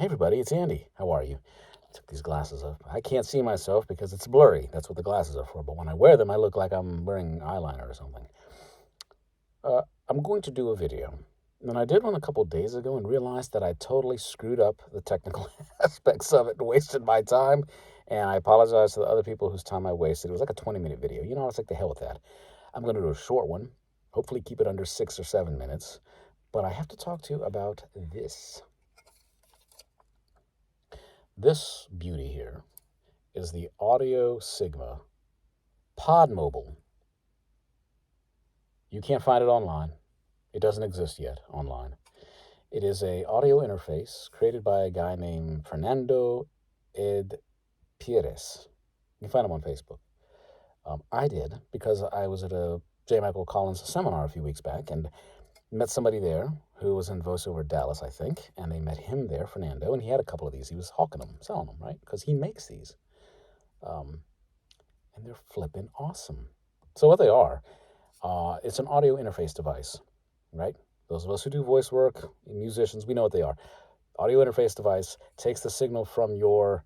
Hey everybody, it's Andy. How are you? I took these glasses off. I can't see myself because it's blurry. That's what the glasses are for. But when I wear them, I look like I'm wearing eyeliner or something. I'm going to do a video. And I did one a couple days ago and realized that I totally screwed up the technical aspects of it and wasted my time. And I apologize to the other people whose time I wasted. It was like a 20-minute video. You know, I was like, the hell with that. I'm going to do a short one. Hopefully keep it under 6 or 7 minutes. But I have to talk to you about this. This beauty here is the AudioSigma PodMobile. You can't find it online. It doesn't exist yet online. It is an audio interface created by a guy named Fernando Ed Pires. You can find him on Facebook. I did because I was at a J. Michael Collins seminar a few weeks back and met somebody there who was in VoiceOver Dallas, I think, and they met him there, Fernando, and he had a couple of these. He was hawking them, selling them, right? Because he makes these. And they're flipping awesome. So what they are, it's an audio interface device, right? Those of us who do voice work, musicians, we know what they are. Audio interface device takes the signal from your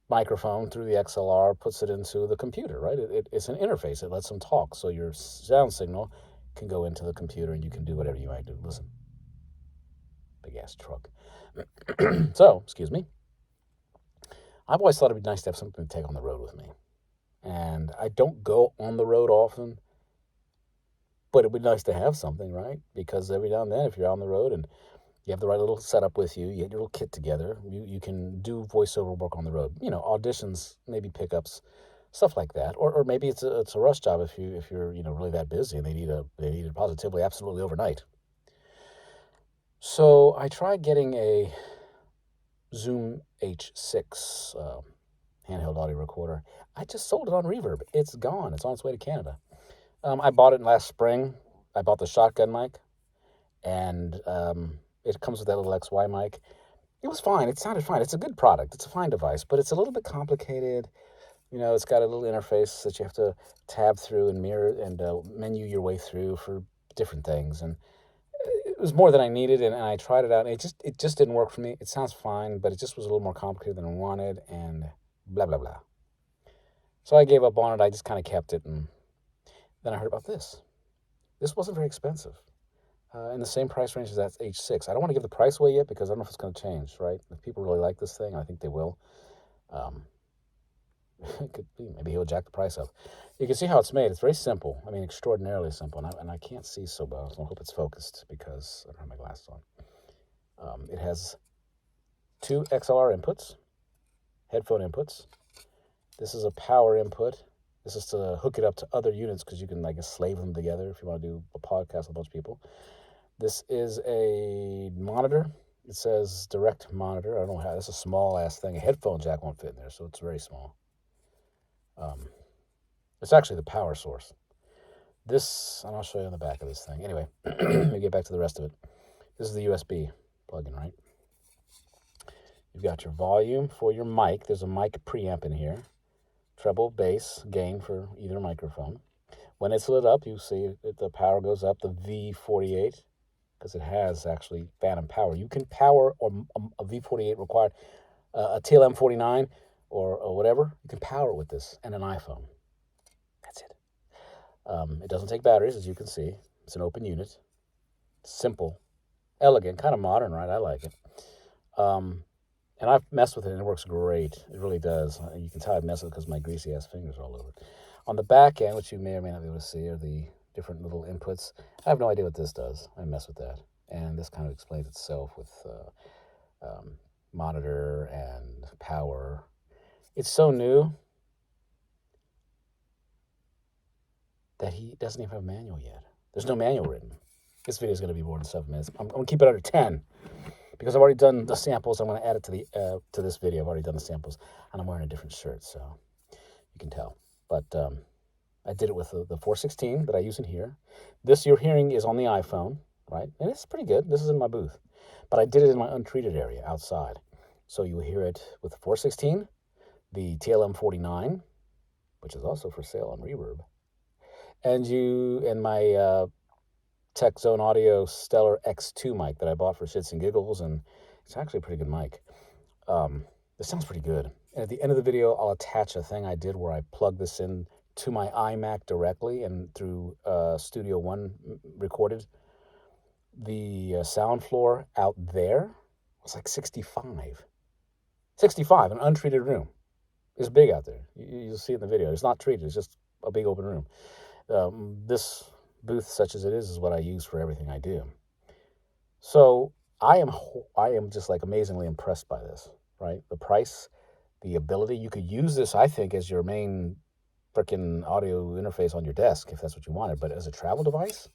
microphone through the XLR, puts it into the computer, right? It's an interface. It lets them talk. So your sound signal can go into the computer and you can do whatever you might do. Listen. Big ass truck. So, excuse me. I've always thought it'd be nice to have something to take on the road with me. And I don't go on the road often, but it'd be nice to have something, right? Because every now and then, if you're on the road and you have the right little setup with you, you get your little kit together, you can do voiceover work on the road. You know, auditions, maybe pickups, stuff like that. Or maybe it's a rush job if you're really that busy and they need it positively, absolutely overnight. So I tried getting a Zoom H6 handheld audio recorder. I just sold it on Reverb. It's gone. It's on its way to Canada. I bought it last spring. I bought the shotgun mic, and it comes with that little XY mic. It was fine. It sounded fine. It's a good product. It's a fine device, but it's a little bit complicated. You know, it's got a little interface that you have to tab through and mirror and menu your way through for different things. And it was more than I needed, and I tried it out. And it just didn't work for me. It sounds fine, but it just was a little more complicated than I wanted, and blah, blah, blah. So I gave up on it. I just kind of kept it, and then I heard about this. This wasn't very expensive. In the same price range as that H6. I don't want to give the price away yet because I don't know if it's going to change, right? If people really like this thing, I think they will. It could be. Maybe he'll jack the price up. You can see how it's made. It's very simple. I mean, extraordinarily simple. And I can't see so well, so I hope it's focused because I don't have my glasses on. It has 2 XLR inputs, headphone inputs. This is a power input. This is to hook it up to other units because you can, like, slave them together if you want to do a podcast with a bunch of people. This is a monitor. It says direct monitor. I don't know how. That's a small-ass thing. A headphone jack won't fit in there, so it's very small. It's actually the power source. This, and I'll show you on the back of this thing. Anyway, let me get back to the rest of it. This is the USB plug-in, right? You've got your volume for your mic. There's a mic preamp in here. Treble, bass, gain for either microphone. When it's lit up, you see the power goes up, the V48, because it has actually phantom power. You can power a V48 required, a TLM49 or whatever. You can power it with this and an iPhone. That's it. It doesn't take batteries, as you can see. It's an open unit. Simple, elegant, kind of modern, right? I like it. And I've messed with it, and it works great. It really does. You can tell I've messed with it because my greasy-ass fingers are all over it. On the back end, which you may or may not be able to see, are the different little inputs. I have no idea what this does. I mess with that. And this kind of explains itself with monitor and power. It's so new that he doesn't even have a manual yet. There's no manual written. This video is going to be more than 7 minutes. I'm going to keep it under 10 because I've already done the samples. I'm going to add it to this video. I've already done the samples, and I'm wearing a different shirt, so you can tell. But I did it with the 416 that I use in here. This you're hearing is on the iPhone, right? And it's pretty good. This is in my booth. But I did it in my untreated area outside. So you hear it with the 416, the TLM49, which is also for sale on Reverb, and my Tech Zone Audio Stellar X2 mic that I bought for shits and giggles, and It's actually a pretty good mic. This sounds pretty good. And at the end of the video, I'll attach a thing I did where I plug this in to my iMac directly and through Studio One recorded. The sound floor out there was like 65. 65, an untreated room. It's big out there. You'll see it in the video. It's not treated. It's just a big open room. This booth, such as it is what I use for everything I do. So I am just like amazingly impressed by this, right? The price, the ability. You could use this, I think, as your main freaking audio interface on your desk if that's what you wanted. But as a travel device,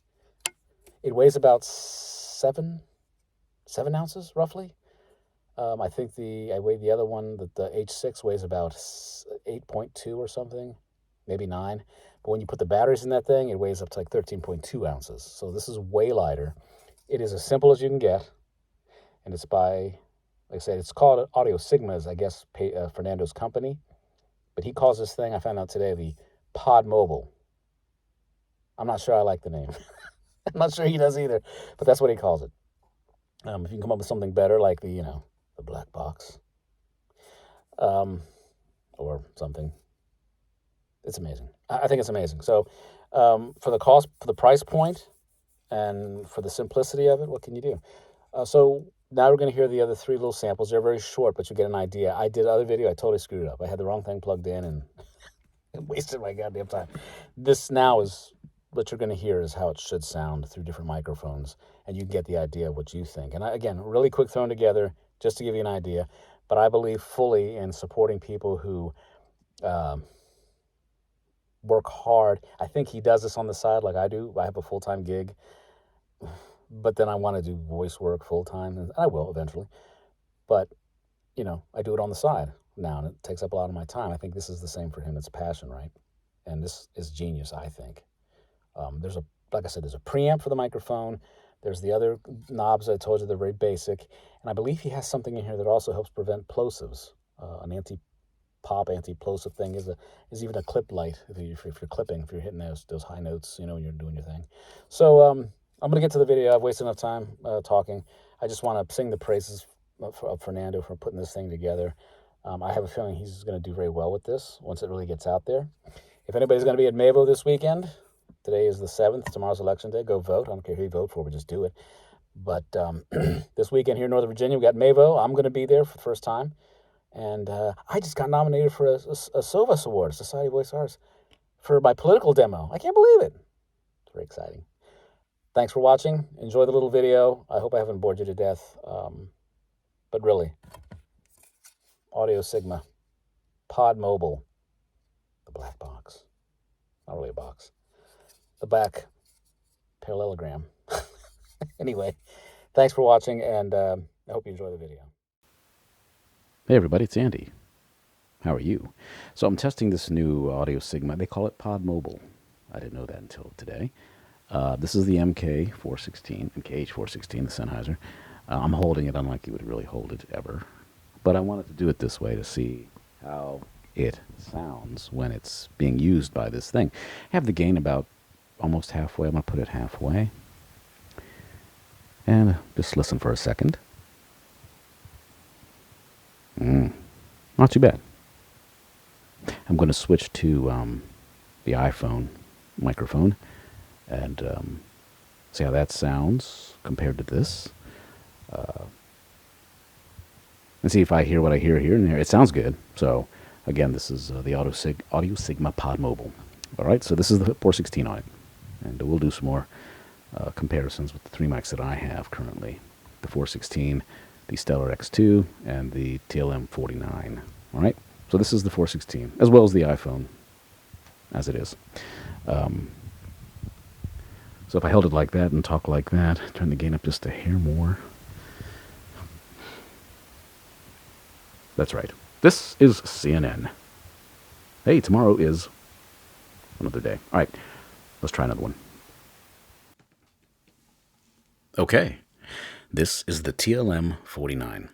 it weighs about 7 ounces roughly. I think I weighed the other one, that the H6 weighs about 8.2 or something, maybe 9. But when you put the batteries in that thing, it weighs up to like 13.2 ounces. So this is way lighter. It is as simple as you can get. And it's by, like I said, it's called AudioSigma, is I guess Fernando's company. But he calls this thing, I found out today, the PodMobile. I'm not sure I like the name. I'm not sure he does either, but that's what he calls it. If you can come up with something better, like the black box, or something, it's amazing. I think it's amazing. So, for the cost, for the price point, and for the simplicity of it, what can you do? So now we're going to hear the other 3 little samples. They're very short, but you get an idea. I did other video. I totally screwed it up. I had the wrong thing plugged in and wasted my goddamn time. This now is what you're going to hear is how it should sound through different microphones, and you get the idea of what you think. And again, really quick thrown together just to give you an idea, but I believe fully in supporting people who work hard. I think he does this on the side like I do. I have a full-time gig, but then I want to do voice work full-time, and I will eventually. But, I do it on the side now, and it takes up a lot of my time. I think this is the same for him. It's passion, right? And this is genius, I think. Like I said, there's a preamp for the microphone. There's the other knobs I told you, they're very basic. And I believe he has something in here that also helps prevent plosives. An anti-pop, anti-plosive thing is even a clip light if you're clipping, if you're hitting those high notes, when you're doing your thing. So I'm going to get to the video. I've wasted enough time talking. I just want to sing the praises of Fernando for putting this thing together. I have a feeling he's going to do very well with this once it really gets out there. If anybody's going to be at Mavo this weekend, today is the 7th. Tomorrow's election day. Go vote. I don't care who you vote for. We just do it. But this weekend here in Northern Virginia, we got Mavo. I'm going to be there for the first time. And I just got nominated for a SOVAS Award, Society of Voice Arts, for my political demo. I can't believe it. It's very exciting. Thanks for watching. Enjoy the little video. I hope I haven't bored you to death. But really, AudioSigma, PodMobile, the black box. Not really a box. The back parallelogram. Anyway, thanks for watching, and I hope you enjoy the video. Hey everybody, it's Andy. How are you? So I'm testing this new AudioSigma. They call it PodMobile. I didn't know that until today. This is the MK416, MKH416, the Sennheiser. I'm holding it unlike you would really hold it ever. But I wanted to do it this way to see how it sounds when it's being used by this thing. I have the gain about almost halfway. I'm going to put it halfway. And just listen for a second. Not too bad. I'm going to switch to the iPhone microphone and see how that sounds compared to this. And see if I hear what I hear here and there. It sounds good. So, again, this is the AudioSigma PodMobile. All right, so this is the 416 on it. And we'll do some more comparisons with the 3 mics that I have currently. The 416, the Stellar X2, and the TLM 49. All right, so this is the 416, as well as the iPhone, as it is. So if I held it like that and talk like that, turn the gain up just a hair more. That's right. This is CNN. Hey, tomorrow is another day. All right, let's try another one. Okay, this is the TLM 49.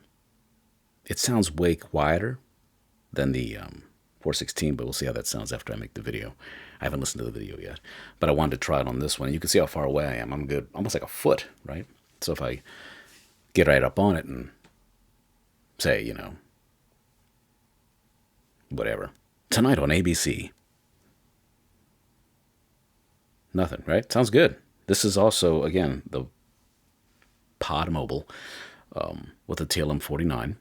It sounds way quieter than the 416, but we'll see how that sounds after I make the video. I haven't listened to the video yet, but I wanted to try it on this one. You can see how far away I am. I'm good, almost like a foot, right? So if I get right up on it and say, whatever. Tonight on ABC. Nothing, right? Sounds good. This is also, again, the PodMobile with the TLM49.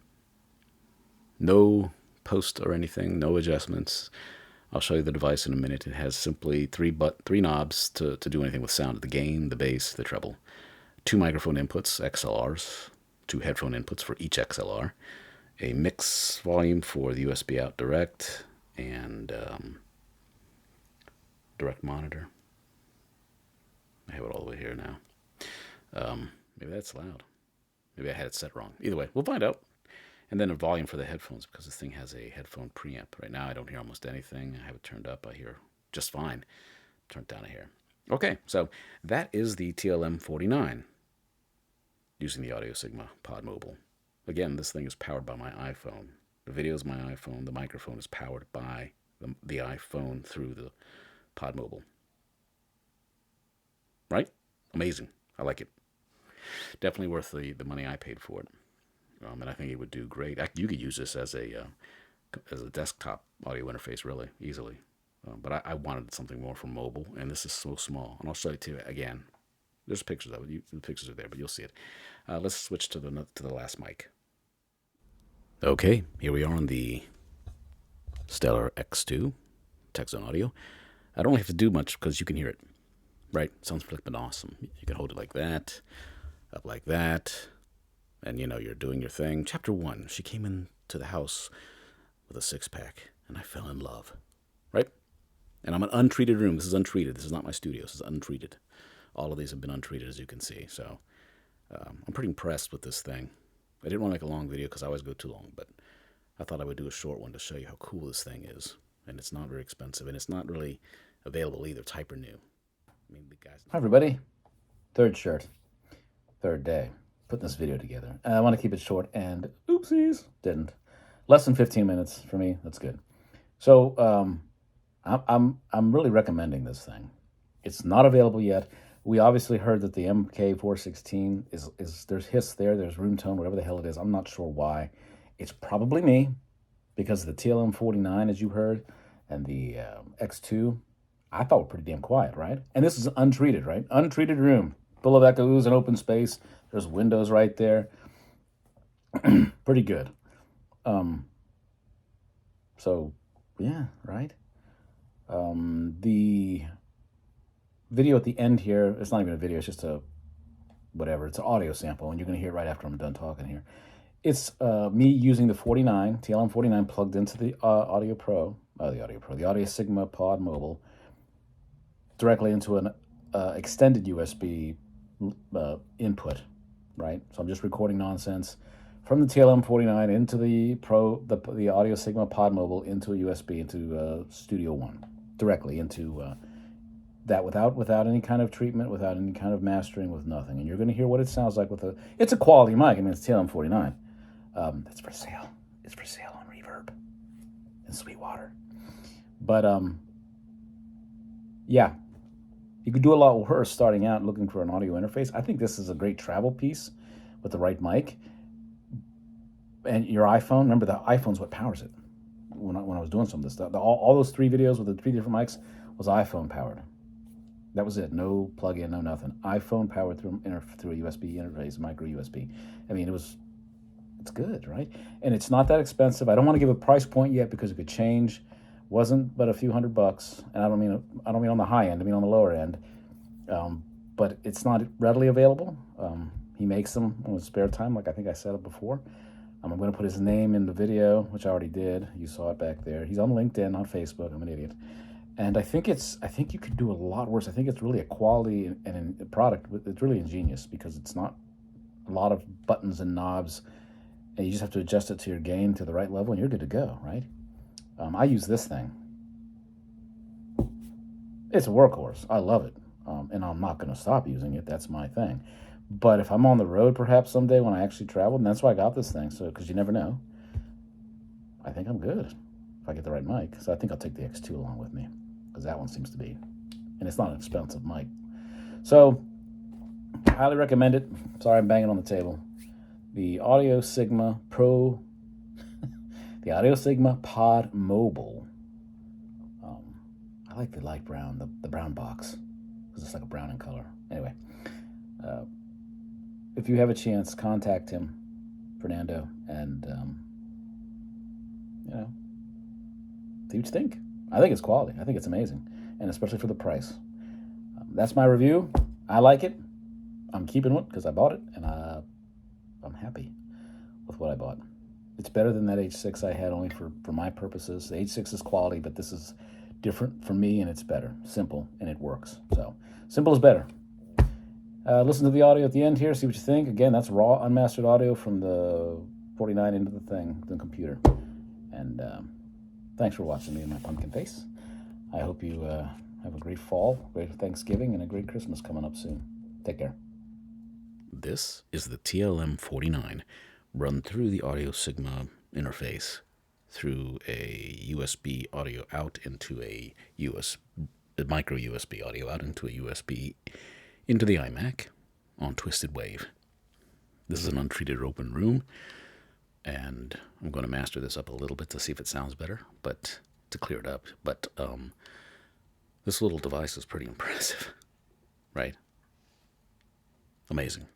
No post or anything, no adjustments. I'll show you the device in a minute. It has simply three knobs to do anything with sound: the gain, the bass, the treble. 2 microphone inputs, XLRs, 2 headphone inputs for each XLR, a mix volume for the USB out direct, and direct monitor. I have it all the way here now. Maybe that's loud. Maybe I had it set wrong. Either way, we'll find out. And then a volume for the headphones, because this thing has a headphone preamp. Right now I don't hear almost anything. I have it turned up. I hear just fine. Turned down a hair. Okay, so that is the TLM49 using the AudioSigma PodMobile. Again, this thing is powered by my iPhone. The video is my iPhone. The microphone is powered by the iPhone through the PodMobile. Right? Amazing. I like it. Definitely worth the money I paid for it. And I think it would do great. You could use this as a desktop audio interface really easily. But I wanted something more for mobile, and this is so small. And I'll show it to you again. There's pictures of it. The pictures are there, but you'll see it. Let's switch to the last mic. Okay, here we are on the Stellar X2 TechZone Audio. I don't have to do much because you can hear it. Right? Sounds flippin' awesome. You can hold it like that, up like that, and you're doing your thing. Chapter 1, she came into the house with a 6-pack, and I fell in love. Right? And I'm an untreated room. This is untreated. This is not my studio. This is untreated. All of these have been untreated, as you can see. So I'm pretty impressed with this thing. I didn't want to make a long video because I always go too long, but I thought I would do a short one to show you how cool this thing is. And it's not very expensive, and it's not really available either. It's hyper new. Hi everybody, third day, putting this video together. I want to keep it short, and oopsies, didn't. Less than 15 minutes for me, that's good. So I'm really recommending this thing. It's not available yet. We obviously heard that the MK416 is there's hiss there, there's room tone, whatever the hell it is. I'm not sure why. It's probably me, because the TLM49, as you heard, and the X2, I thought were pretty damn quiet, right? And this is untreated, right? Untreated room, full of echoes and open space. There's windows right there. Pretty good. So, yeah, right? The video at the end here, it's not even a video, it's just it's an audio sample, and you're going to hear it right after I'm done talking here. It's me using the TLM49 plugged into the AudioSigma PodMobile, directly into an extended USB input, right? So I'm just recording nonsense from the TLM49 into the AudioSigma PodMobile into a USB into Studio One, directly into that without any kind of treatment, without any kind of mastering, with nothing. And you're going to hear what it sounds like it's a quality mic. I mean, it's TLM49. It's for sale. It's for sale on Reverb and Sweetwater. But yeah, you could do a lot worse starting out looking for an audio interface. I think this is a great travel piece with the right mic. And your iPhone, remember the iPhone's what powers it. When I was doing some of this stuff, all those 3 videos with the 3 different mics was iPhone powered. That was it. No plug-in, no nothing. iPhone powered through a USB interface, micro USB. I mean, it's good, right? And it's not that expensive. I don't want to give a price point yet because it could change. Wasn't but a few $100, and I don't mean on the high end. I mean on the lower end. But it's not readily available. He makes them on his spare time, like I think I said it before. I'm going to put his name in the video, which I already did. You saw it back there. He's on LinkedIn, on Facebook. I'm an idiot. And I think you could do a lot worse. I think it's really a quality and a product. It's really ingenious because it's not a lot of buttons and knobs, and you just have to adjust it to your gain to the right level, and you're good to go, right? I use this thing. It's a workhorse. I love it, and I'm not going to stop using it. That's my thing. But if I'm on the road, perhaps someday when I actually travel, and that's why I got this thing. So, because you never know, I think I'm good if I get the right mic. So I think I'll take the X2 along with me, because that one seems to be, and it's not an expensive mic. So, highly recommend it. Sorry, I'm banging on the table. The AudioSigma Pro The AudioSigma PodMobile. I like the light brown, the brown box, because it's like a brown in color. Anyway, if you have a chance, contact him, Fernando, and see what you think. I think it's quality. I think it's amazing, and especially for the price. That's my review. I like it. I'm keeping it because I bought it, and I'm happy with what I bought. It's better than that H6 I had, only for my purposes. The H6 is quality, but this is different for me, and it's better. Simple, and it works. So, simple is better. Listen to the audio at the end here, see what you think. Again, that's raw, unmastered audio from the 49 into the computer. And thanks for watching me and my pumpkin face. I hope you have a great fall, great Thanksgiving, and a great Christmas coming up soon. Take care. This is the TLM49 run through the AudioSigma interface through a USB audio out into a micro USB audio out into a USB into the iMac on Twisted Wave. This is an untreated open room, and I'm going to master this up a little bit to see if it sounds better, but to clear it up. But this little device is pretty impressive, right? Amazing.